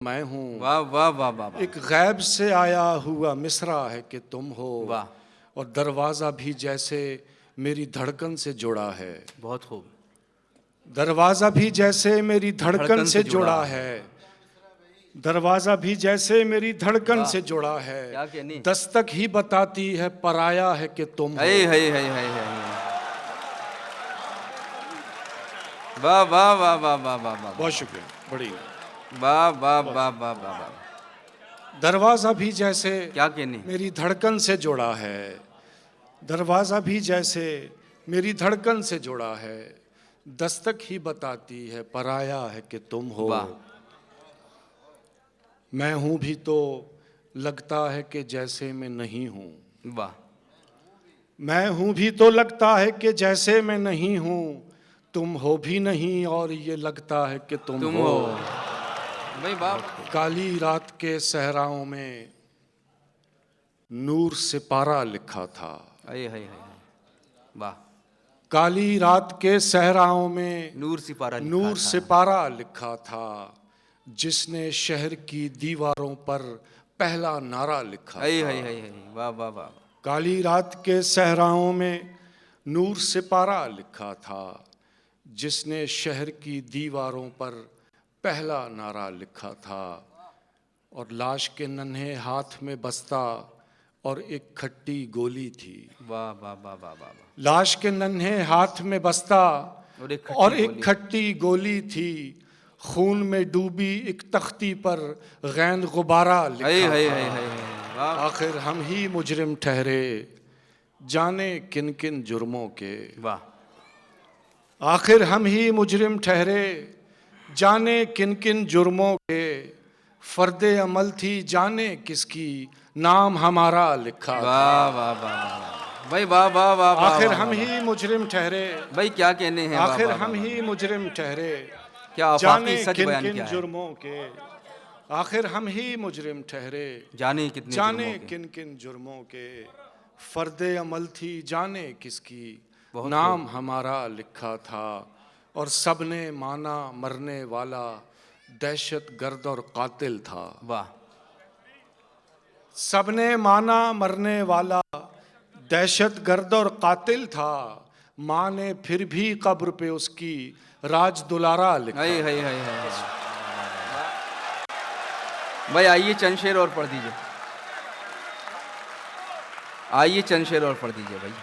मैं हूँ। वाह वाह वाह वाह वाह। एक गैब से आया हुआ मिसरा है कि तुम हो। वाह, और दरवाज़ा भी जैसे मेरी धड़कन से जुड़ा है। बहुत खूब। दरवाज़ा भी जैसे मेरी धड़कन से जुड़ा है। दरवाज़ा भी जैसे मेरी धड़कन वाह, से जुड़ा क्या है। कहने। दस्तक ही बताती है पराया है कि तुम हो। है है है है है। वाह वाह वाह वाह वाह वाह वाह। बहुत शुक्रिया, बड़ी। वाह वाह वाह वाह वाह वाह। दरवाज़ा भी जैसे क्या कहने। मेरी धड़कन से जुड़ा है। दरवाज़ा भी जैसे मेरी धड़कन से जुड़ा है। दस्तक ही बताती है पराया है कि तुम हो। वाह, मैं हूँ भी तो लगता है कि जैसे मैं नहीं हूँ। वाह, मैं हूँ भी तो लगता है कि जैसे मैं नहीं हूँ। तुम हो भी नहीं और ये लगता है कि तुम तुम हो। हो भाई। वाह, काली रात के सहराओं में नूर सिपारा लिखा था। है। वाह, काली रात के सहराओं में नूर सिपारा लिखा नूर था। सिपारा लिखा था। जिसने शहर की दीवारों पर पहला नारा लिखा है था। है। वाह वाह वाह। काली रात के सहराओं में नूर सिपारा लिखा था। जिसने शहर की दीवारों पर पहला नारा लिखा था। और लाश के नन्हे हाथ में बस्ता और एक खट्टी गोली थी। वाह वाह वाह वाह वाह। लाश के नन्हे हाथ में बस्ता और एक और खट्टी एक गोली। खट्टी गोली थी। खून में डूबी एक तख्ती पर गैंद गुब्बारा है लिखा है था। है। वाह, आखिर हम ही मुजरिम ठहरे जाने किन किन जुर्मों के। वाह, आखिर हम ही मुजरिम ठहरे जाने किन किन जुर्मों के। फर्दे अमल थी जाने किसकी नाम हमारा लिखा था। वाह वाह वाह वाह भाई। वाह वाह वाह वाह। आखिर वाह, हम वाह, ही मुजरिम ठहरे। भाई क्या कहने हैं। वाह आखिर वाह हम वाह। ही मुजरिम ठहरे क्या जाने आफाकी सच किन बयान किन किया है। जुर्मों के। आखिर हम ही मुजरिम ठहरे जाने कितने जाने जुर्मों के। किन किन जुर्मों के। फर्दे अमल थी जाने किसकी बहुत नाम खूब। हमारा लिखा था। और सबने माना मरने वाला दहशत गर्द और कातिल था। वाह, सबने माना मरने वाला दहशत गर्द और कातिल था। माँ ने फिर भी कब्र पे उसकी राज दुलारा लिखा। है। भाई आइए चंद शेर और पढ़ दीजिए। आइए चंद शेर और पढ़ दीजिए भाई।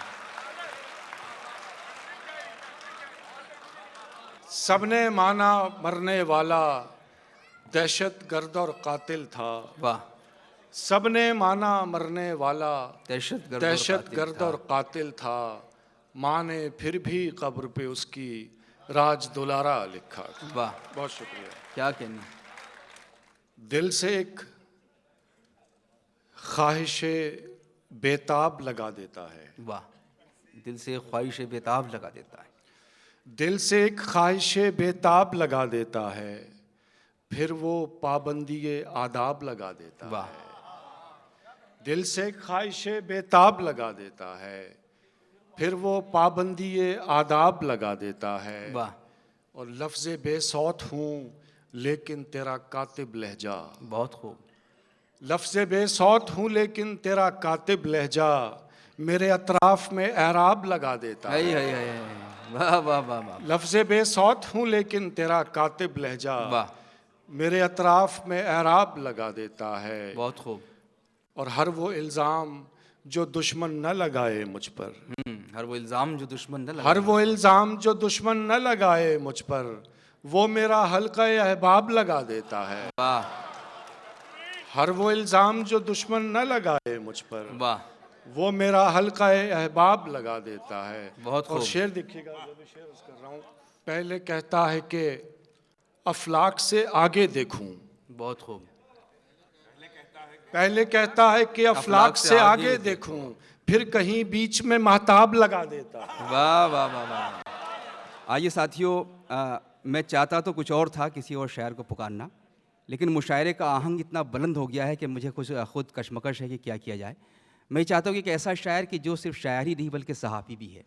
सबने माना मरने वाला दहशत गर्द और कातिल था। वाह, सबने माना मरने वाला दहशत दहशत गर्द और कातिल था। माँ ने फिर भी कब्र पे उसकी राज दुलारा लिखा था। वाह, बहुत शुक्रिया। क्या कहने। दिल से एक ख्वाहिश बेताब लगा देता है। वाह, दिल से ख्वाहिश बेताब लगा देता है। दिल से एक ख्वाहिश बेताब लगा देता है। फिर वो पाबंदी आदाब लगा देता वाह, है। दिल से ख्वाहिश बेताब लगा देता है। फिर वो पाबंदी आदाब लगा देता है। वाह, और लफ्ज़ बेसौत हूँ लेकिन तेरा कातिब लहजा। बहुत खूब। लफ्ज़ बेसौत हूँ लेकिन तेरा कातिब लहजा मेरे अतराफ़ में एराब लगा देता है। है। वाह वाह वाह वाह। लफ्ज़ बेसौत हूँ लेकिन तेरा कातिब लहजा वाह, मेरे अतराफ़ में एराब लगा देता है। बहुत खूब। और हर वो इल्ज़ाम जो दुश्मन न लगाए मुझ पर। हर वो इल्ज़ाम जो दुश्मन न लगा। हर वो इल्ज़ाम जो दुश्मन न लगाए मुझ पर वो मेरा हल्का अहबाब लगा देता है। वाह, हर वो इल्ज़ाम जो दुश्मन न लगाए मुझ पर वाह, वो मेरा हल्का अहबाब लगा देता है। बहुत और खूब। शेर देखिएगा, जो भी शेर कर रहा हूँ। पहले कहता है कि अफलाक से आगे देखूं। बहुत खूब। पहले कहता है कि अफलाक से आगे देखूं फिर कहीं बीच में महताब लगा देता है। वाह वाह वाह वाह। आइए साथियों, मैं चाहता तो कुछ और था, किसी और शायर को पुकारना, लेकिन मुशायरे का आहंग इतना बुलंद हो गया है कि मुझे कुछ खुद कशमकश है कि क्या किया जाए। मैं चाहता हूँ कि एक ऐसा शायर कि जो सिर्फ शायर ही नहीं बल्कि सहाफ़ी भी है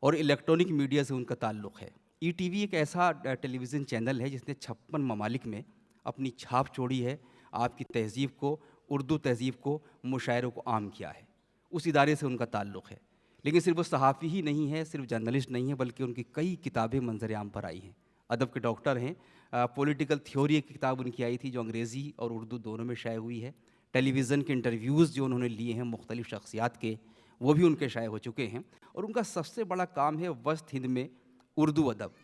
और इलेक्ट्रॉनिक मीडिया से उनका ताल्लुक़ है। ईटीवी एक ऐसा टेलीविज़न चैनल है जिसने 56 ममालिक में अपनी छाप छोड़ी है, आपकी तहज़ीब को, उर्दू तहज़ीब को, मुशायरों को आम किया है। उस इदारे से उनका ताल्लुक़ है। लेकिन सिर्फ वो सहाफ़ी ही नहीं है, सिर्फ जर्नलिस्ट नहीं है, बल्कि उनकी कई किताबें मंज़र आम पर आई हैं। अदब के डॉक्टर हैं। पॉलिटिकल थ्योरी एक किताब उनकी आई थी जो अंग्रेज़ी और उर्दू दोनों में शाये हुई है। टेलीविज़न के इंटरव्यूज़ जो उन्होंने लिए हैं मुख्तलिफ़ शख्सियात के, वो भी उनके शाये हो चुके हैं। और उनका सबसे बड़ा काम है वस्त हिंद में उर्दू अदब,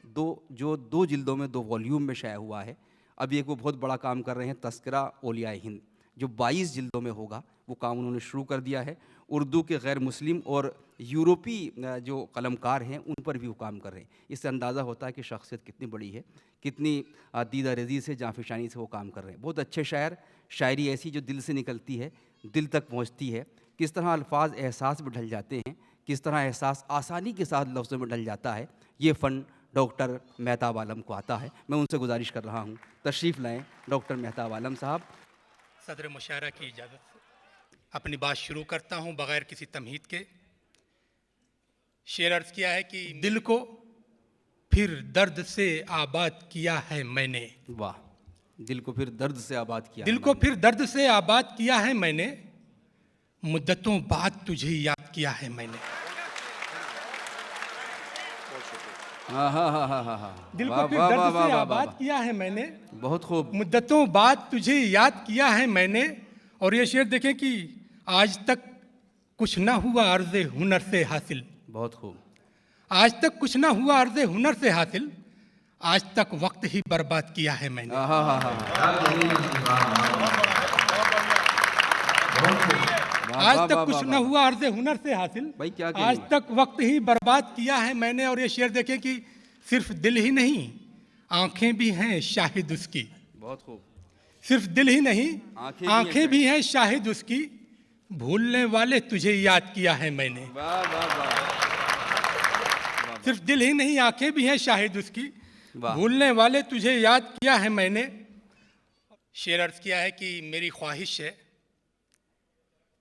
जो 2 जिल्दों में 2 वॉल्यूम में शाये हुआ है। अभी एक वो बहुत बड़ा काम कर रहे हैं तस्करा औलियाए हिंद, जो 22 जिल्दों में होगा। वो काम उन्होंने शुरू कर दिया है। उर्दू के गैर मुस्लिम और यूरोपी जो कलमकार हैं उन पर भी वो काम कर रहे हैं। इससे अंदाज़ा होता है कि शख्सियत कितनी बड़ी है, कितनी दीदा रज़ी से, जाफिशानी से वो काम कर रहे हैं। बहुत अच्छे शायर, शायरी ऐसी जो दिल से निकलती है, दिल तक पहुँचती है। किस तरह अल्फाज एहसास में ढल जाते हैं, किस तरह एहसास आसानी के साथ लफ्ज़ों में ढल जाता है, ये फ़न डॉक्टर मेहताब आलम को आता है। मैं उनसे गुजारिश कर रहा हूँ तशरीफ़ लाएँ डॉक्टर मेहताब आलम साहब। सदर मुशायरा की इजाज़त से अपनी बात शुरू करता हूँ बग़ैर किसी तमहीद के। शेर अर्ज़ किया है कि दिल को फिर दर्द से आबाद किया है मैंने। वाह, दिल को फिर दर्द से आबाद किया, दिल को फिर दर्द से आबाद किया है मैंने, मुद्दतों बाद तुझे याद किया है मैंने। हाँ हाँ हाँ हाँ हाँ, दिल को फिर दर्द से आबाद किया है मैंने, बहुत खूब। मुद्दतों बाद तुझे याद किया है मैंने। और ये शेर देखें कि आज तक कुछ ना हुआ अर्ज़े हुनर से हासिल। बहुत खूब। आज तक कुछ ना हुआ अर्ज़े हुनर से हासिल, आज तक वक्त ही बर्बाद किया है मैंने। हाँ हाँ हाँ, आज तक कुछ ना हुआ अर्ज़े हुनर से हासिल, भाई क्या आज तक वक्त ही बर्बाद किया है मैंने। और ये शेर देखें कि सिर्फ दिल ही नहीं, आंखें भी हैं शाहिद उसकी। बहुत खूब। सिर्फ दिल ही नहीं, आंखें भी हैं शाहिद उसकी, भूलने वाले तुझे याद किया है मैंने। वाह वाह वाह। सिर्फ दिल ही नहीं, आंखें भी हैं शाहिद उसकी, वाह। भूलने वाले तुझे याद किया है मैंने। शेर अर्ज़ किया है कि मेरी ख्वाहिश है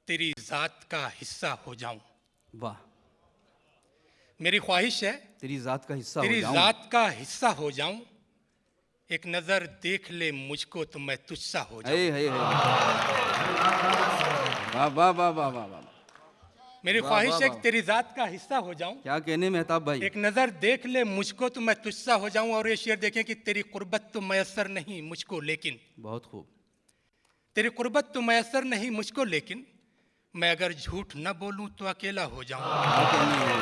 तेरी ज़ात का हिस्सा हो जाऊं। वाह, मेरी ख्वाहिश है तेरी ज़ात का हिस्सा तेरी हो जाऊं। ज़ात का हिस्सा हो जाऊं, एक नज़र देख ले मुझको तो मैं तुझसा हो जाऊं। वाह वाह वाह वाह वाह वाह। मेरी वाह, ख्वाहिश वाह, है वाह। कि तेरी ज़ात का हिस्सा हो जाऊं, क्या कहने मेहताब भाई। एक नज़र देख ले मुझको तो मैं तुझसा हो जाऊं। और ये शेर देखें कि तेरी कुर्बत तो मैसर नहीं मुझको लेकिन, बहुत खूब। तेरी कुर्बत तो मैसर नहीं मुझको लेकिन, मैं अगर झूठ न बोलूं तो अकेला हो जाऊं। क्या कहने हैं।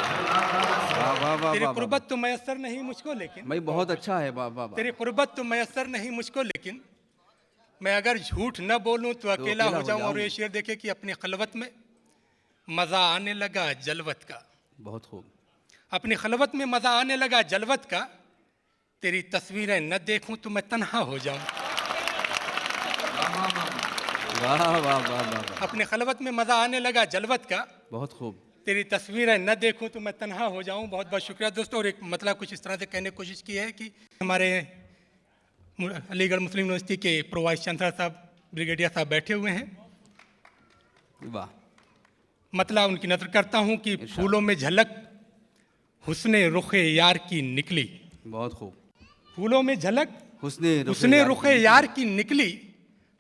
वाह वाह वाह तेरी वाह। कुर्बत तो मैसर नहीं मुझको लेकिन, भाई बहुत अच्छा है। वाह वाह वाह। तेरी कुर्बत तो मैसर नहीं मुझको लेकिन, मैं अगर झूठ न बोलूं तो अकेला हो जाऊं। और ये शेर देखे कि अपनी खलवत में मज़ा आने लगा जलवत का। बहुत खूब। अपनी खलवत में मज़ा आने लगा जलवत का, तेरी तस्वीरें न देखूं तो मैं तन्हा हो जाऊं। वाह वाह वाह वाह। अपनी खलवत में मज़ा आने लगा जलवत का, बहुत खूब। तेरी तस्वीरें न देखूं तो मैं तन्हा हो जाऊं। बहुत बहुत शुक्रिया दोस्तों। और एक मतलब कुछ इस तरह से कहने की कोशिश की है कि हमारे अलीगढ़ मुस्लिम यूनिवर्सिटी के प्रो वाइस चांसलर साहब ब्रिगेडियर साहब बैठे हुए हैं। वाह। मतलब उनकी नज़र करता हूं कि फूलों में झलक हुस्ने रुखे यार की निकली। बहुत खूब। फूलों में झलक हुस्ने रुखे यार की निकली,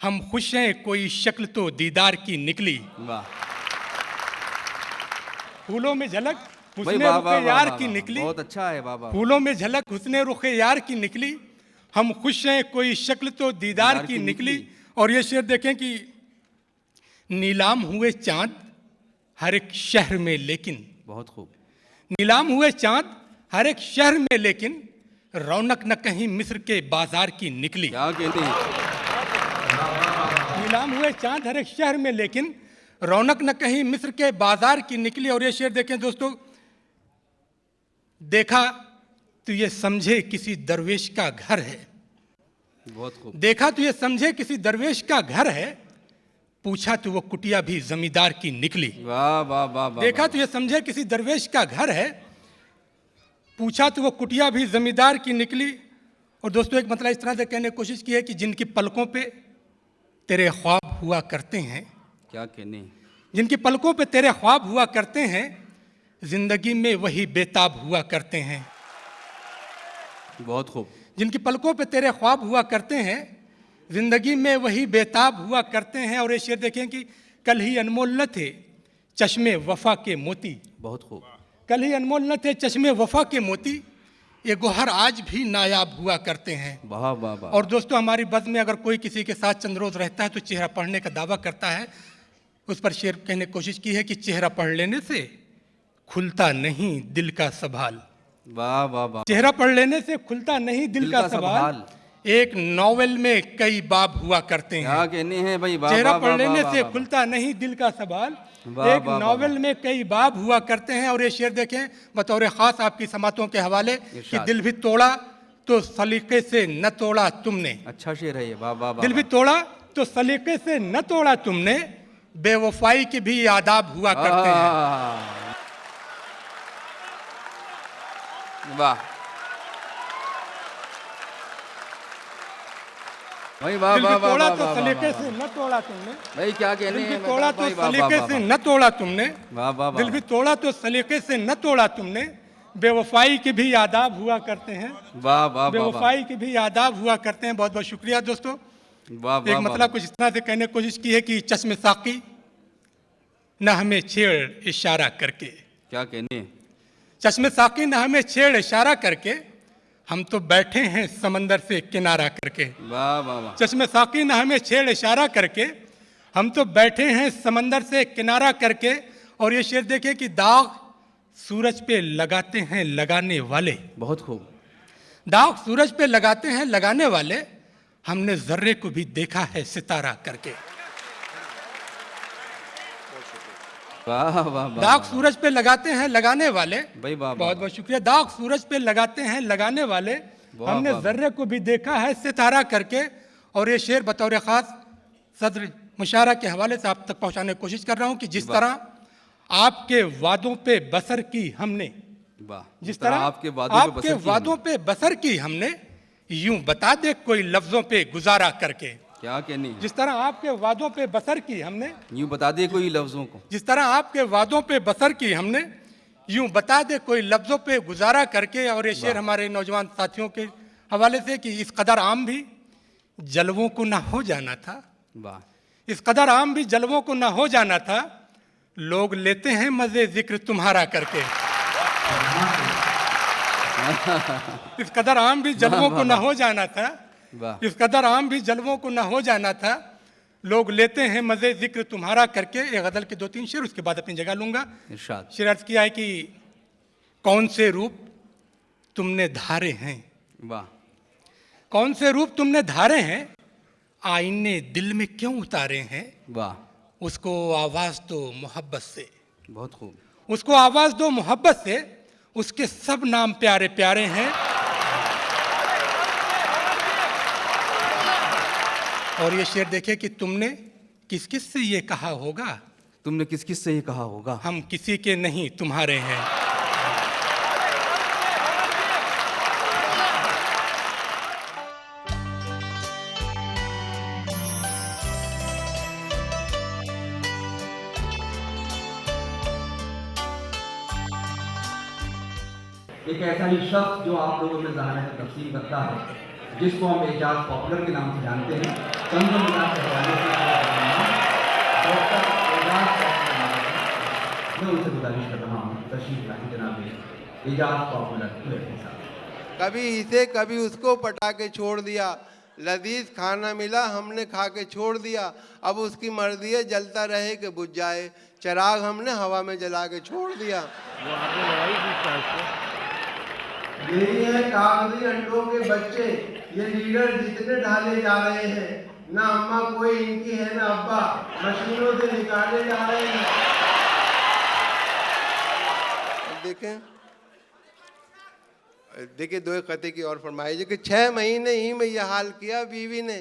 हम खुश हैं कोई शक्ल तो दीदार की निकली। वाह। फूलों में झलक भाई हुस्ने वाह रुखे वाह यार वाह की वाह। निकली, बहुत अच्छा है। वाह वाह। फूलों में झलक हुस्ने रुखे यार की निकली, हम खुश हैं कोई शक्ल तो दीदार की निकली। और ये शेर देखें कि नीलाम हुए चांद हर एक शहर में लेकिन, बहुत खूब। नीलाम हुए चांद हर एक शहर में लेकिन, रौनक न कहीं मिस्र के बाजार की निकली। क्या कहते हैं। नीलाम हुए चांद हर एक शहर में लेकिन, रौनक न कहीं मिस्र के बाजार की निकली। और ये शेर देखें दोस्तों, देखा तो ये समझे किसी दरवेश का घर है। बहुत खूब। देखा तो ये समझे किसी दरवेश का घर है, पूछा तो वो कुटिया भी जमींदार की निकली। वाह वाह वाह वाह। देखा तो ये समझे किसी दरवेश का घर है, पूछा तो वो कुटिया भी जमींदार की निकली। और दोस्तों एक मतलब इस तरह से कहने की कोशिश की है कि जिनकी पलकों पे तेरे ख्वाब हुआ करते हैं, क्या कहने। जिनकी पलकों पे तेरे ख्वाब हुआ करते हैं, जिंदगी में वही बेताब हुआ करते हैं। बहुत खूब। जिनकी पलकों पे तेरे ख्वाब हुआ करते हैं, जिंदगी में वही बेताब हुआ करते हैं। और ये शेर देखें कि कल ही अनमोल न थे चश्मे वफा के मोती, बहुत खूब। कल ही अनमोल न थे चश्मे वफा के मोती, ये गोहर आज भी नायाब हुआ करते हैं। वाह वाह वाह। और दोस्तों, हमारी बज़्म में अगर कोई किसी के साथ चंद रोज़ रहता है तो चेहरा पढ़ने का दावा करता है। उस पर शेर कहने की कोशिश की है कि चेहरा पढ़ लेने से खुलता नहीं दिल का सवाल। वाह वाह वाह। चेहरा पढ़ लेने से खुलता नहीं दिल का सवाल, एक नॉवेल में कई बाब हुआ करते हैं। क्या कहने हैं भाई। चेहरा पढ़ लेने से खुलता नहीं दिल का सवाल, एक नॉवेल में कई बाब हुआ करते हैं। और ये शेर देखें बतौर खास आपकी समातों के हवाले कि दिल भी तोड़ा तो सलीके से न तोड़ा तुमने। अच्छा शेर है ये। वाह वाह वाह। दिल भी तोड़ा तो सलीके से न तोड़ा तुमने, बेवफाई के भी आदाब हुआ करते हैं। वाह भाई वाह वाह वाह। तोड़ा तो सलीके से न तोड़ा तुमने भाई, क्या कहने हैं। दिल भी तोड़ा तो सलीके से न तोड़ा तुमने। वाह वाह वाह। दिल भी तोड़ा तो सलीके से न तोड़ा तुमने, बेवफाई के भी आदाब हुआ करते हैं। वाह वाह। बेवफाई के भी आदाब हुआ करते हैं। बहुत बहुत शुक्रिया दोस्तों। वाह वाह। एक मतलब कुछ इस तरह से कहने की कोशिश की है कि चश्मे साकी न हमें छेड़ इशारा करके। क्या कहने। चश्मे साकी न हमें छेड़ इशारा करके, हम तो बैठे हैं समंदर से किनारा करके। वाह वाह वाह। चश्मे साकी न हमें छेड़ इशारा करके, हम तो बैठे हैं समंदर से किनारा करके। और ये शेर देखे कि दाग सूरज पे लगाते हैं लगाने वाले। बहुत खूब। दाग सूरज पे लगाते हैं लगाने वाले, हमने जर्रे को भी देखा है सितारा करके। वाह वाह। दाग सूरज पे लगाते हैं लगाने वाले। भाई वाह। बहुत बहुत शुक्रिया। दाग सूरज पे लगाते हैं लगाने वाले, हमने जर्रे को भी देखा है सितारा करके। और ये शेर बतौर खास सदर मुशारा के हवाले से आप तक पहुंचाने की कोशिश कर रहा हूं कि जिस तरह आपके वादों पे बसर की हमने, जिस तरह आपके वादों पे बसर की हमने, यूं बता दे कोई लफ्जों पे गुजारा करके। क्या कहनी। जिस तरह आपके वादों पे बसर की हमने, यूं बता दे कोई लफ्जों को। जिस तरह आपके वादों पे बसर की हमने, यूं बता दे कोई लफ्जों पे गुजारा करके। और ये शेर हमारे नौजवान साथियों के हवाले से कि इस कदर आम भी जलवों को ना हो जाना था। वाह। इस कदर आम भी जलवों को ना हो जाना था, लोग लेते हैं मजे जिक्र तुम्हारा करके। इस कदर आम भी जलवों को ना हो जाना था, इस कदर आम भी जलवों को ना हो जाना था, लोग लेते हैं मजे जिक्र तुम्हारा करके। एक गजल के 2-3 शेर, उसके बाद अपनी जगह लूंगा। शेर अर्ज किया है कि कौन से रूप तुमने धारे हैं। वाह। कौन से रूप तुमने धारे हैं, आईने दिल में क्यों उतारे हैं। वाह। उसको आवाज दो मोहब्बत से। बहुत खूब। उसको आवाज दो मोहब्बत से, उसके सब नाम प्यारे प्यारे हैं। और ये शेर देखे कि तुमने किस किस से ये कहा होगा। तुमने किस किस से ये कहा होगा। हम किसी के नहीं तुम्हारे हैं। एक ऐसा ही शख्स जो आप लोगों में ज़ाहिर है तस्लीम करता है, जिसको हम एजाज पॉपुलर के नाम से जानते हैं, चंदन मिलान के हवाले से डॉक्टर एजाज पॉपुलर, मैं उनसे गुजारिश कर रहा हूँ तशरीफ लाएं जनाब एजाज पॉपुलर के साथ। कभी इसे कभी उसको पटा के छोड़ दिया, लजीज खाना मिला हमने खा के छोड़ दिया, अब उसकी मर्जी है जलता रहे कि बुझ जाए, चिराग हमने हवा में जला के छोड़ दिया। यही है कागजी अंडों के बच्चे, ये लीडर जितने ढाले जा रहे हैं, ना अम्मा कोई इनकी है ना अब्बा, मशीनों से निकाले जा रहे हैं। देखें दो खते की और फरमाई कि 6 महीने ही में यह हाल किया बीवी ने,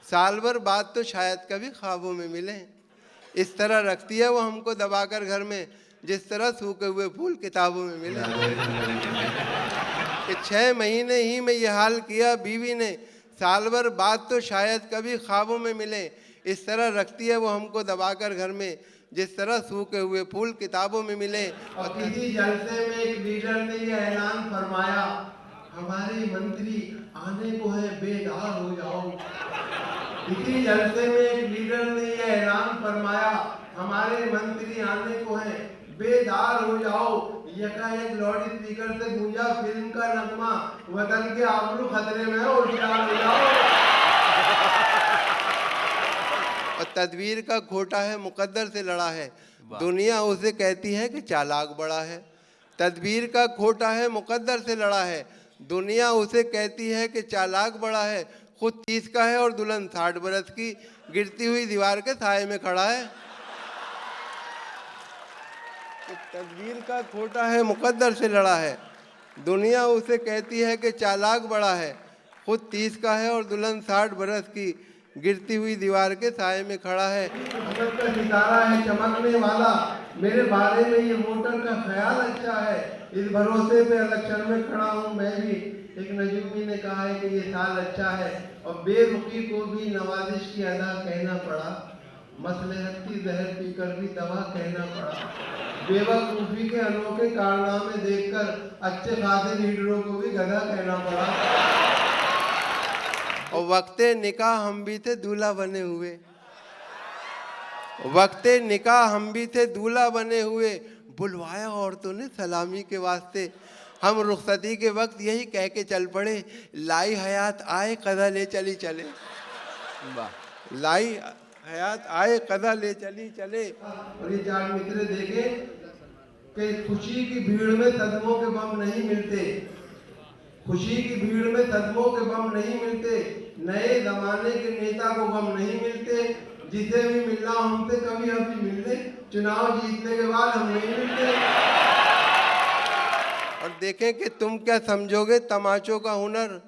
साल भर बाद तो शायद कभी ख्वाबों में मिले। इस तरह रखती है वो हमको दबाकर घर में, जिस तरह सूखे हुए फूल किताबों में मिले। कि 6 महीने ही में ये हाल किया बीवी ने, साल भर बाद तो शायद कभी ख्वाबों में मिले। इस तरह रखती है वो हमको दबाकर घर में, जिस तरह सूखे हुए फूल किताबों में मिले। और किसी जलसे में एक लीडर ने यह ऐलान फरमाया, हमारे मंत्री आने को है बेदार हो जाओ। इसी जलसे में एक लीडर ने यह ऐलान फरमाया, हमारे मंत्री आने को हैं, बेदार हो जाओ। यकायक लाउड स्पीकर से गूंजा फिल्म का नगमा, वतन के आबरू खतरे में है, होशियार हो जाओ। और तदबीर का खोटा है, मुकद्दर से लड़ा है, दुनिया उसे कहती है कि चालाक बड़ा है। तदबीर का खोटा है, मुकद्दर से लड़ा है, दुनिया उसे कहती है कि चालाक बड़ा है। खुद 30 का है और दुल्हन 60 बरस की, गिरती हुई दीवार के साए में खड़ा है। तदबीर का खोटा है, मुकद्दर से लड़ा है, दुनिया उसे कहती है कि चालाक बड़ा है। खुद 30 का है और दुल्हन 60 बरस की, गिरती हुई दीवार के साए में खड़ा है। अमर का सितारा है चमकने वाला, मेरे बारे में ये वोटर का ख्याल अच्छा है, इस भरोसे पे इलेक्शन में खड़ा हूँ मैं भी। एक नजूमी ने कहा है कि ये साल अच्छा है, और बेरुखी को भी नवाजिश की अदा कहना पड़ा, मसलहत की जहर पीकर भी दवा कहना पड़ा, बेवकूफ़ी के अनोखे कारनामे देखकर अच्छे खासे लीडरों को भी गधा कहना पड़ा। और वक्ते निकाह हम भी थे दूल्हा बने हुए, वक्ते निकाह हम भी थे दूल्हा बने हुए, बुलवाया औरतों ने सलामी के वास्ते, हम रुखसती के वक्त यही कह के चल पड़े, लाई हयात आए कदा ले चली चले। लाई हयात आए कदा ले चली चले। और ये चार मित्र देखे कि खुशी की भीड़ में सदमों के बम नहीं मिलते, खुशी की भीड़ में सदमों के बम नहीं मिलते, नए जमाने के नेता को बम नहीं मिलते, जिसे भी मिलना हमसे कभी अभी मिलने, चुनाव जीतने के बाद हम नहीं मिलते। और देखें कि तुम क्या समझोगे तमाचों का हुनर,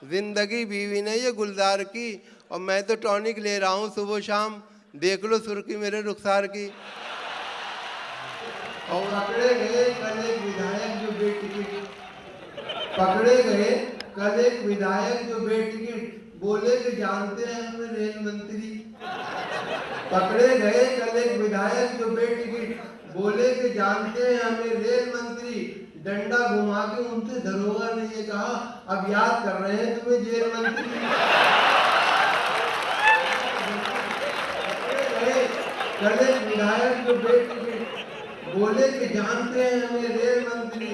जिंदगी बीवी ने ये गुलजार की, और मैं तो टॉनिक ले रहा हूँ सुबह शाम, देख लो सुर्खी मेरे रुखसार की। और पकड़े गए कल एक विधायक जो बेटिकट, पकड़े गए कल एक विधायक जो बेटिकट, बोले कि जानते हैं हमें रेल मंत्री। पकड़े गए कल एक विधायक जो बेटिकट, बोले कि जानते हैं हमें रेल मंत्री, डंडा घुमा के उनसे दरोगा ने ये कहा, अब याद कर रहे हैं तुम्हें जेल मंत्री। कल एक विधायक जो बेटिकट, बोले कि जानते हैं हमें रेल मंत्री,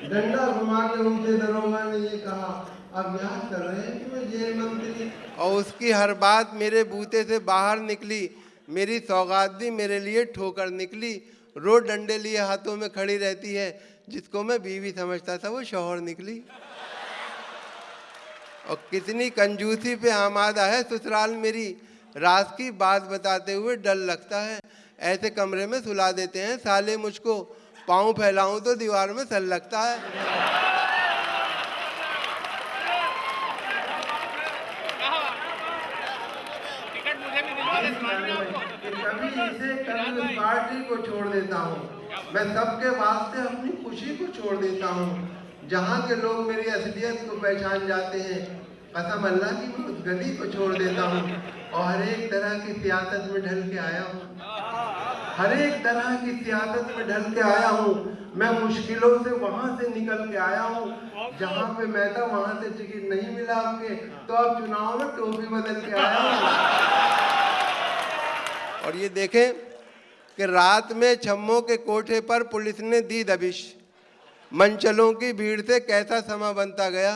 डंडा घुमा के उनसे दरोगा ने ये कहा, अब याद कर रहे हैं तुम्हें जेल मंत्री। और उसकी हर बात मेरे बूते से बाहर निकली, मेरी सौगात भी मेरे लिए ठोकर निकली, रोज डंडे लिए हाथों में खड़ी रहती है, जिसको मैं बीवी समझता था वो शौहर निकली। और कितनी कंजूसी पे आमादा है ससुराल मेरी, राज की बात बताते हुए डर लगता है, ऐसे कमरे में सुला देते हैं साले मुझको, पाँव फैलाऊं तो दीवार में सल लगता है। कभी इसे कभी पार्टी को छोड़ देता हूँ, मैं सबके वास्ते अपनी खुशी को छोड़ देता हूँ, जहाँ के लोग मेरी असलियत को पहचान जाते हैं, कसम अल्लाह की मैं उस गली को छोड़ देता हूँ। और हर एक तरह की सियासत में ढल के आया हूँ, हर एक तरह की सियासत में ढल के आया हूँ, मैं मुश्किलों से वहाँ से निकल के आया हूँ, जहाँ पे मैं था वहाँ से टिकट नहीं मिला आपके, तो अब चुनाव में टोपी बदल के आया हूँ। और ये देखें कि रात में छम्मों के कोठे पर पुलिस ने दी दबिश, मंचलों की भीड़ से कैसा समा बनता गया,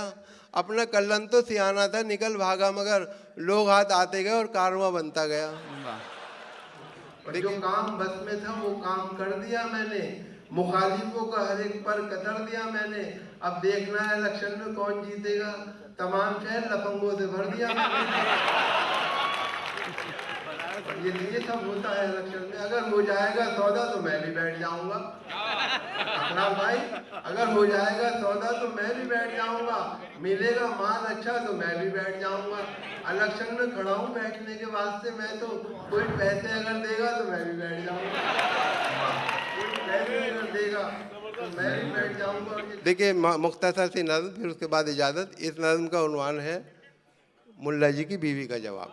अपना कल्लन तो सियाना था निकल भागा, मगर लोग हाथ आते गए और कारवां बनता गया। जो काम बस में था वो काम कर दिया मैंने, मुखालिफों का हर एक पर कतर दिया मैंने, अब देखना है इलेक्शन में कौन जीतेगा, तमाम शहर लफंगों से भर दिया मैंने। ये सब होता है इलेक्शन में, अगर हो जाएगा सौदा तो मैं भी बैठ जाऊंगा, अपना भाई, अगर हो जाएगा सौदा तो मैं भी बैठ जाऊंगा, मिलेगा माल अच्छा तो मैं भी बैठ जाऊंगा। इलेक्शन में खड़ा हूँ बैठने के वास्ते, मैं तो कोई पैसे अगर देगा तो मैं भी बैठ जाऊंगा, कोई पैसे अगर देगा तो मैं भी बैठ जाऊंगा। देखिए मुख्तसर सी नज़्म, फिर उसके बाद इजाज़त। इस नज़्म का उन्वान है मुल्ला जी की बीवी का जवाब,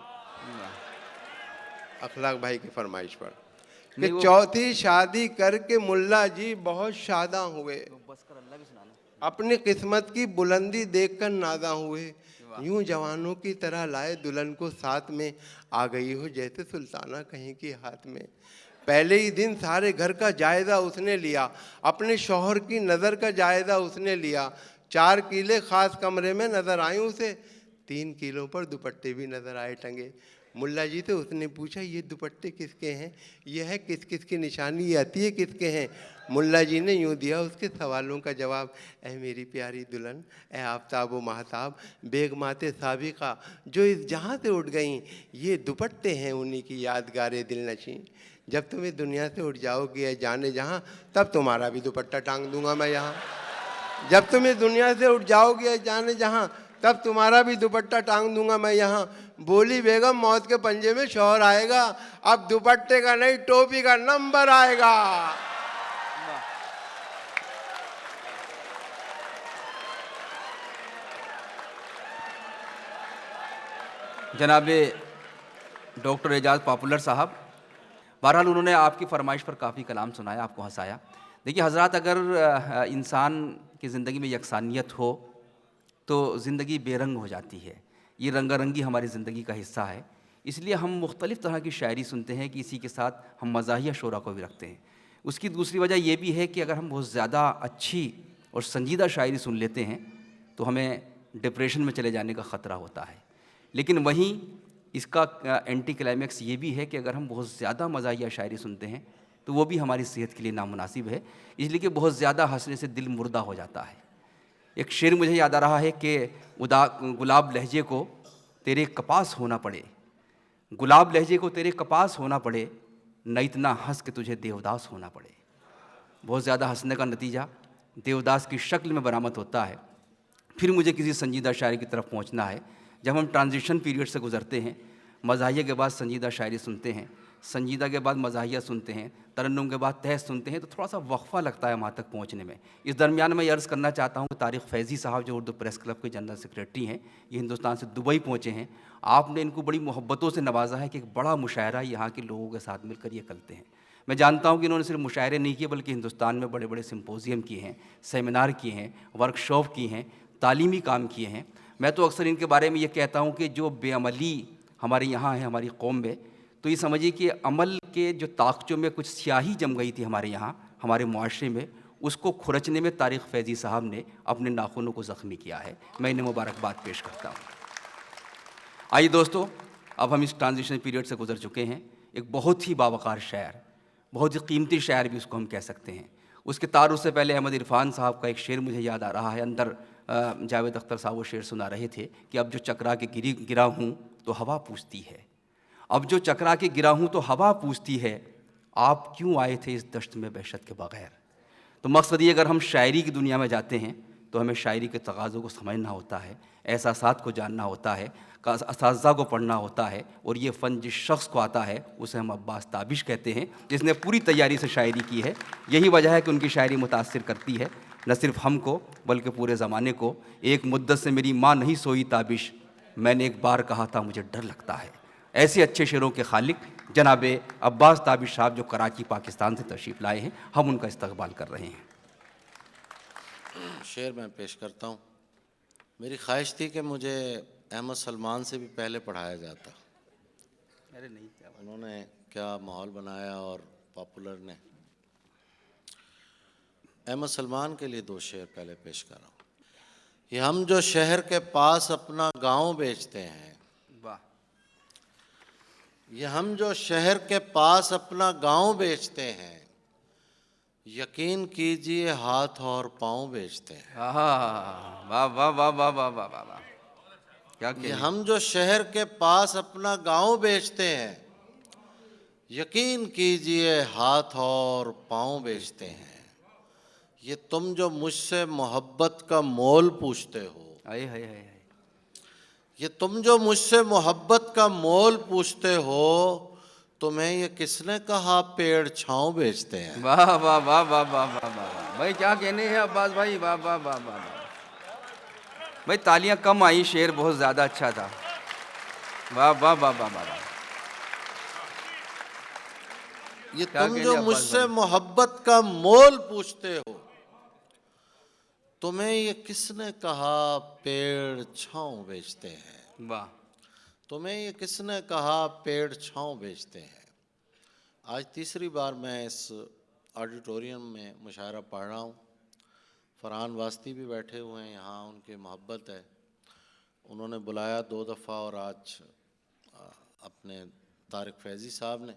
अखलाक भाई की फरमाइश पर, कि चौथी शादी करके मुल्ला जी बहुत शादा हुए, अपनी किस्मत की बुलंदी देखकर नादा हुए। यूं जवानों की तरह लाए दुल्हन को साथ में, आ गई हो जैसे सुल्ताना कहीं की हाथ में। पहले ही दिन सारे घर का जायजा उसने लिया, अपने शौहर की नज़र का जायजा उसने लिया। 4 किले खास कमरे में नज़र आए उसे, 3 किलों पर दुपट्टे भी नज़र आए टंगे। मुल्ला जी से उसने पूछा, ये दुपट्टे किसके हैं, ये है किस किस की निशानी, ये अतिये किसके हैं। मुल्ला जी ने यूँ दिया उसके सवालों का जवाब, ऐ मेरी प्यारी दुल्हन, ऐ आफ्ताब व महताब, बेग माते साबिका जो इस जहाँ से उठ गईं, ये दुपट्टे हैं उन्हीं की यादगार दिल नशीं। जब तुम इस दुनिया से उठ जाओगी ऐ जाने जहाँ, तब तुम्हारा भी दुपट्टा टांग दूंगा मैं यहाँ। जब तुम इस दुनिया से उठ जाओगी ऐ जाने जहाँ, तब तुम्हारा भी दुपट्टा टांग दूंगा मैं यहाँ। बोली बेगम, मौत के पंजे में शौहर आएगा, अब दुपट्टे का नहीं टोपी का नंबर आएगा। जनाबे डॉक्टर एजाज पॉपुलर साहब, बहरहाल उन्होंने आपकी फरमाइश पर काफ़ी कलाम सुनाया, आपको हंसाया। देखिए हजरात, अगर इंसान की ज़िंदगी में यकसानियत हो तो ज़िंदगी बेरंग हो जाती है। ये रंगारंगी हमारी ज़िंदगी का हिस्सा है, इसलिए हम मुख्तलिफ़ तरह की शायरी सुनते हैं कि इसी के साथ हम मज़ाहिया शोरा को भी रखते हैं। उसकी दूसरी वजह यह भी है कि अगर हम बहुत ज़्यादा अच्छी और संजीदा शायरी सुन लेते हैं तो हमें डिप्रेशन में चले जाने का ख़तरा होता है। लेकिन वहीं इसका एंटी क्लाइमैक्स ये भी है कि अगर हम बहुत ज़्यादा मज़ाहिया शायरी सुनते हैं तो वो भी हमारी सेहत के लिए नामुनासिब है, इसलिए कि बहुत ज़्यादा हंसने से दिल मुर्दा हो जाता है। एक शेर मुझे याद आ रहा है कि गुलाब लहजे को तेरे कपास होना पड़े, गुलाब लहजे को तेरे कपास होना पड़े, न इतना हंस के तुझे देवदास होना पड़े। बहुत ज़्यादा हंसने का नतीजा देवदास की शक्ल में बरामद होता है। फिर मुझे किसी संजीदा शायरी की तरफ पहुंचना है। जब हम ट्रांजिशन पीरियड से गुजरते हैं, मज़ाहिया के बाद संजीदा शायरी सुनते हैं, संजीदा के बाद मज़ाहिया सुनते हैं, तरन्नुम के बाद तहस सुनते हैं, तो थोड़ा सा वक्फ़ा लगता है वहाँ तक पहुँचने में। इस दरमियान मैं अर्ज़ करना चाहता हूँ कि तारिक फैज़ी साहब जो उर्दू प्रेस क्लब के जनरल सेक्रेटरी हैं, ये हिंदुस्तान से दुबई पहुँचे हैं। आपने इनको बड़ी मोहब्बतों से नवाजा है कि एक बड़ा मुशायरा यहाँ के लोगों के साथ मिलकर ये करते हैं। मैं जानता हूँ कि इन्होंने सिर्फ मुशायरे नहीं किए बल्कि हिंदुस्तान में बड़े बड़े सिम्पोजियम किए हैं, सेमिनार किए हैं, वर्कशॉप की हैं, तालीमी काम किए हैं। मैं तो अक्सर इनके बारे में ये कहता हूँ कि जो बेअमली हमारे यहाँ है, हमारी कौम में, तो ये समझिए कि अमल के जो ताक़चों में कुछ स्याही जम गई थी हमारे यहाँ, हमारे मुआशरे में, उसको खुरचने में तारिक फैज़ी साहब ने अपने नाखूनों को ज़ख्मी किया है। मैं इन्हें मुबारकबाद पेश करता हूँ। आइए दोस्तों, अब हम इस ट्रांजिशन पीरियड से गुजर चुके हैं। एक बहुत ही बावकार शायर, बहुत ही कीमती शायर भी उसको हम कह सकते हैं। उसके तारुफ से पहले अहमद इरफान साहब का एक शेर मुझे याद आ रहा है। अंदर जावेद अख्तर साहब वो शेर सुना रहे थे कि अब जो चकरा के गिरा हूँ तो हवा पूछती है, अब जो चकरा के गिरा हूँ तो हवा पूछती है, आप क्यों आए थे इस दश्त में वहशत के बग़ैर। तो मकसद ये, अगर हम शायरी की दुनिया में जाते हैं तो हमें शायरी के तकाज़ों को समझना होता है, एहसासात को जानना होता है, असातिज़ा को पढ़ना होता है। और ये फ़न जिस शख्स को आता है उसे हम अब्बास ताबिश कहते हैं, जिसने पूरी तैयारी से शायरी की है। यही वजह है कि उनकी शायरी मुतासिर करती है न सिर्फ हमको बल्कि पूरे ज़माने को। एक मुद्दत से मेरी माँ नहीं सोई ताबिश, मैंने एक बार कहा था मुझे डर लगता है। ऐसे अच्छे शेरों के खालिक जनाबे अब्बास ताबिश साहब जो कराची पाकिस्तान से तशरीफ़ लाए हैं, हम उनका इस्तकबाल कर रहे हैं। शेर मैं पेश करता हूँ। मेरी ख्वाहिश थी कि मुझे अहमद सलमान से भी पहले पढ़ाया जाता। अरे नहीं, उन्होंने क्या माहौल बनाया और पॉपुलर ने। अहमद सलमान के लिए 2 शेर पहले पेश कर रहा हूँ। ये हम जो शहर के पास अपना गांव बेचते हैं, वाह, ये हम जो शहर के पास अपना गांव बेचते हैं, यकीन कीजिए हाथ और पाँव बेचते हैं। वाह वाह वाह वाह वाह वाह वाह वाह, क्या ये हम जो शहर के पास अपना गांव बेचते हैं, यकीन कीजिए हाथ और पाँव बेचते हैं। ये तुम जो मुझसे मोहब्बत का मोल पूछते हो, आए हाय हाय, ये तुम जो मुझसे मोहब्बत का मोल पूछते हो, तुम्हें ये किसने कहा पेड़ छाँव बेचते हैं। वाह वाह वाह वाह वाह वाह वाह भाई, क्या कहने हैं अब्बास भाई, वाह वाह वाह वाह भाई। तालियां कम आई, शेर बहुत ज़्यादा अच्छा था। वाह वाह वाह वाह वाह। ये तुम जो मुझसे मोहब्बत का मोल पूछते हो, तुम्हें ये किसने कहा पेड़ छांव बेचते हैं? वाह। तुम्हें ये किसने कहा पेड़ छांव बेचते हैं? आज तीसरी बार मैं इस ऑडिटोरियम में मुशायरा पढ़ रहा हूँ। फरहान वास्ती भी बैठे हुए हैं यहाँ, उनकी मोहब्बत है, उन्होंने बुलाया 2 दफ़ा और आज अपने तारिक फैज़ी साहब ने।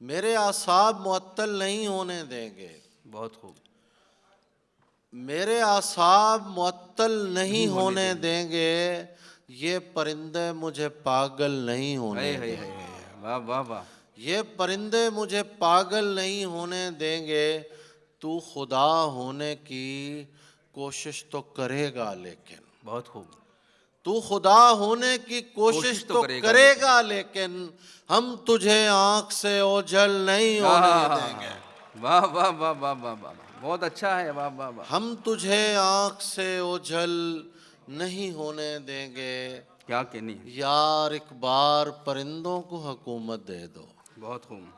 मेरे आसाब मुअत्तल नहीं होने देंगे। बहुत खूब। मेरे आसाब मुअत्तल नहीं होने देंगे, ये परिंदे मुझे पागल नहीं होने देंगे। वाह वाह वाह। ये परिंदे मुझे पागल नहीं होने देंगे। तू खुदा होने की कोशिश तो करेगा लेकिन, बहुत खूब। तू खुदा होने की कोशिश तो करेगा लेकिन हम तुझे आंख से ओझल नहीं होने देंगे। वाह वाह वाह वाह वाह वाह, बहुत अच्छा है। वाह वाह वाह। हम तुझे आंख से ओझल नहीं होने देंगे। क्या कहनी है। यार एक बार परिंदों को हुकूमत दे दो। बहुत खूब।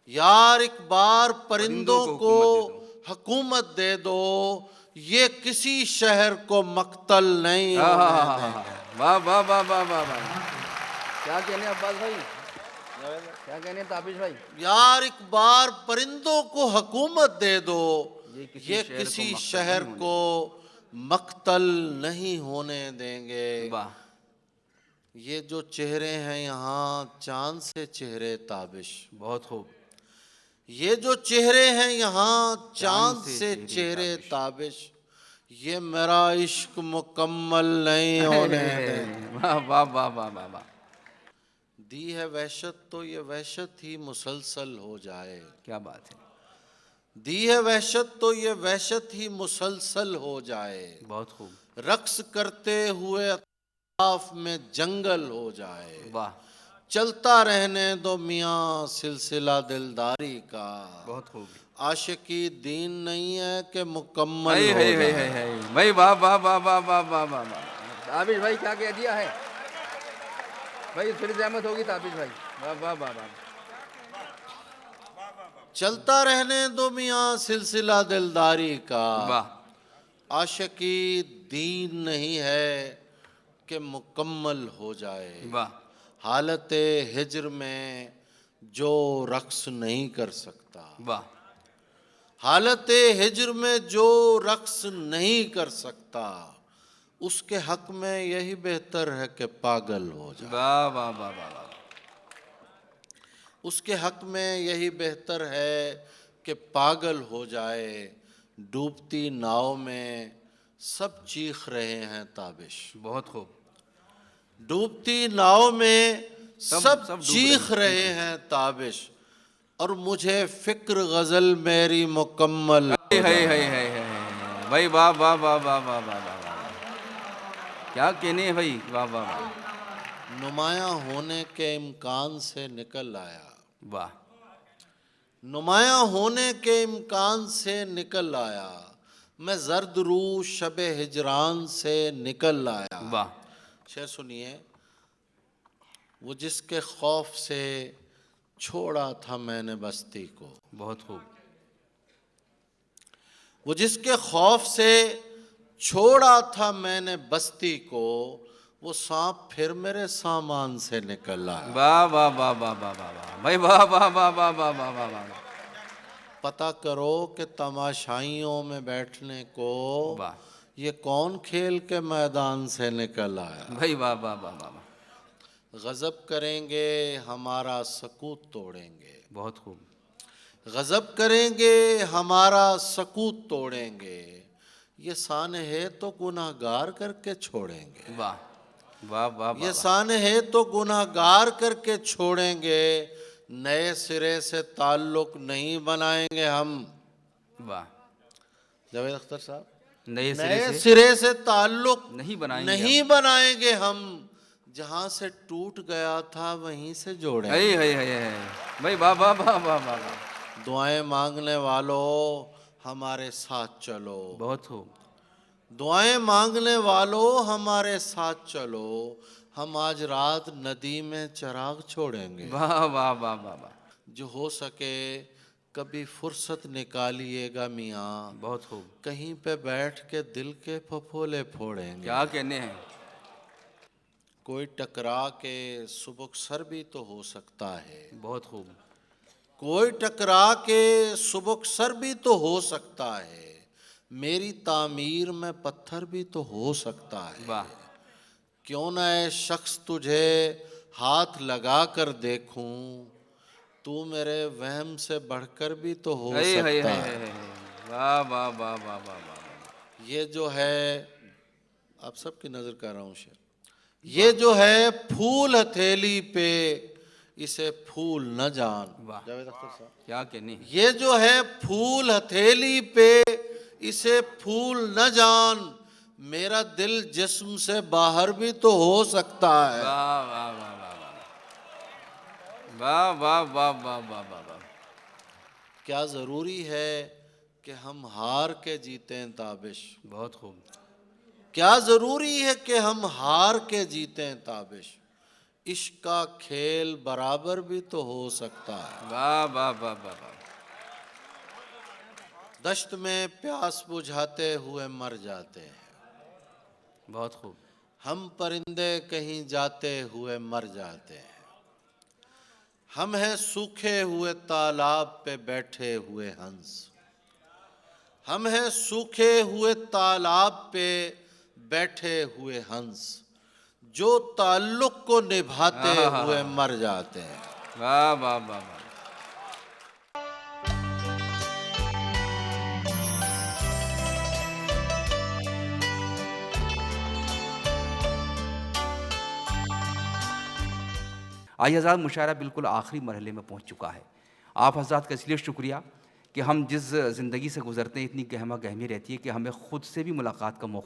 यार एक बार परिंदों को हुकूमत दे दो, ये किसी शहर को मक्तल नहीं होने देंगे। वाह वाह वाह वाह वाह वाह। क्या कहने अब्बास भाई, क्या कहने ताबिश भाई। यार एक बार परिंदों को हुकूमत दे दो, ये किसी शहर को मक्तल नहीं होने देंगे। वाह। ये जो चेहरे हैं यहाँ चांद से चेहरे ताबिश। बहुत खूब। ये जो चेहरे हैं यहाँ चांद से चेहरे ताबिश, ये मेरा इश्क मुकम्मल नहीं होने देंगे। वाह वाह वाह वाह वाह वाह। दी है वहशत तो ये वहशत ही मुसलसल हो जाए। क्या बात है। दी है वहशत तो ये वहशत ही मुसलसल हो जाए। बहुत खूब। रक्स करते हुए अताफ में जंगल हो जाए। वाह। चलता रहने दो मियाँ सिलसिला दिलदारी का। बहुत खूब। आशिकी दीन नहीं है कि मुकम्मल है हो है है जाए। है भाई। वाह वाह वाह वाह वाह वाह वाह वाह। ताबिश भाई क्या कह दिया है भाई, फिर जहमत होगी ताबिश भाई। वाह वाह वाह वाह। चलता रहने दो मियाँ सिलसिला दिलदारी का। वाह। आशिकी दीन नहीं है कि मुकम्मल हो जाए। वाह। हालत हिज्र में जो रक्स नहीं कर सकता। वाह। हालत हिज्र में जो रक्स नहीं कर सकता, उसके हक में यही बेहतर है कि पागल हो जाए। वाह वाह वाह वाह वाह। उसके हक में यही बेहतर है कि पागल हो जाए। डूबती नाव में सब चीख रहे हैं ताबिश। बहुत खूब। डूबती नाव में सब डूब चीख रहे हैं ताबिश, और मुझे फिक्र गजल मेरी मुकम्मल है भाई। वाह वाह वाह वाह वाह वाह वाह। क्या कहने हैं भाई। वाह वाह वाह। नुमाया होने के इम्कान से निकल आया। वाह। नुमाया होने के इम्कान से निकल आया। मैं जर्द रू शबे हिजरान से निकल आया। वाह। शेर सुनिए। वो जिसके खौफ से छोड़ा था मैंने बस्ती को। बहुत खूब। वो जिसके खौफ से छोड़ा था मैंने बस्ती को, वो सांप फिर मेरे सामान से निकल आया। वाह वाह वाह वाह वाह वाह वाह भाई। वाह वाह वाह वाह वाह वाह वाह वाह। पता करो कि तमाशाइयों में बैठने को वाह। ये कौन खेल के मैदान से निकल आया। भाई वाह वाह वाह वाह। गजब करेंगे हमारा सकूत तोड़ेंगे। बहुत खूब। गजब करेंगे हमारा सकूत तोड़ेंगे, ये सान है तो गुनाहगार करके छोड़ेंगे। वाह वाह वाह। ये सान है तो गुनाहगार करके छोड़ेंगे, नए सिरे से ताल्लुक नहीं बनाएंगे हम। वाह। जावेद अख्तर साहब, नए सिरे से ताल्लुक नहीं बनाएंगे हम। जहाँ से टूट गया था वहीं से जोड़ेंगे। है भाई। वाह वाह वाह वाह वाह। दुआएं मांगने वालों हमारे साथ चलो। बहुत खूब। दुआएं मांगने वालों हमारे साथ चलो, हम आज रात नदी में चिराग छोड़ेंगे। वाह वाह वाह वाह वाह। जो हो सके कभी फुर्सत निकालिएगा मियाँ, बहुत खूब। कहीं पे बैठ के दिल के फफोले फोड़ेंगे। क्या कहने हैं। कोई टकरा के सुबक सर भी तो हो सकता है, बहुत खूब। कोई टकरा के सुबक सर भी तो हो सकता है, मेरी तामीर में पत्थर भी तो हो सकता है। वाह। क्यों न ऐ शख्स तुझे हाथ लगा कर देखूं, तू मेरे वहम से बढ़कर भी तो हो हे, हे, सकता हे, है। हे, हे। वाह वाह वाह वाह वाह वाह। ये जो है, आप सबकी नजर कर रहा हूं शेर, ये जो है फूल हथेली पे इसे फूल न जान। वाह। जावेद अख्तर साहब, क्या कहने हैं। ये जो है फूल हथेली पे इसे फूल न जान, मेरा दिल जिस्म से बाहर भी तो हो सकता है। वाह वाह वाह वाह वाह वाह वाह वाह वाह वाह वाह। क्या जरूरी है कि हम हार के जीतें ताबिश, बहुत खूब। क्या जरूरी है कि हम हार के जीतें ताबिश, इश्क का खेल बराबर भी तो हो सकता है। वाह वाह वाह वाह वाह। दश्त में प्यास बुझाते हुए मर जाते हैं, बहुत खूब। हम परिंदे कहीं जाते हुए मर जाते हैं, हम हैं सूखे हुए तालाब पे बैठे हुए हंस, हम हैं सूखे हुए तालाब पे बैठे हुए हंस, जो ताल्लुक को निभाते हुए मर जाते हैं। वाह वाह वाह वाह। आइए हज़रात, मुशायरा बिल्कुल आखिरी मरहले में पहुंच चुका है। आप हज़रात का इसलिए शुक्रिया कि हम जिस ज़िंदगी से गुज़रते हैं इतनी गहमा गहमी रहती है कि हमें ख़ुद से भी मुलाकात का मौका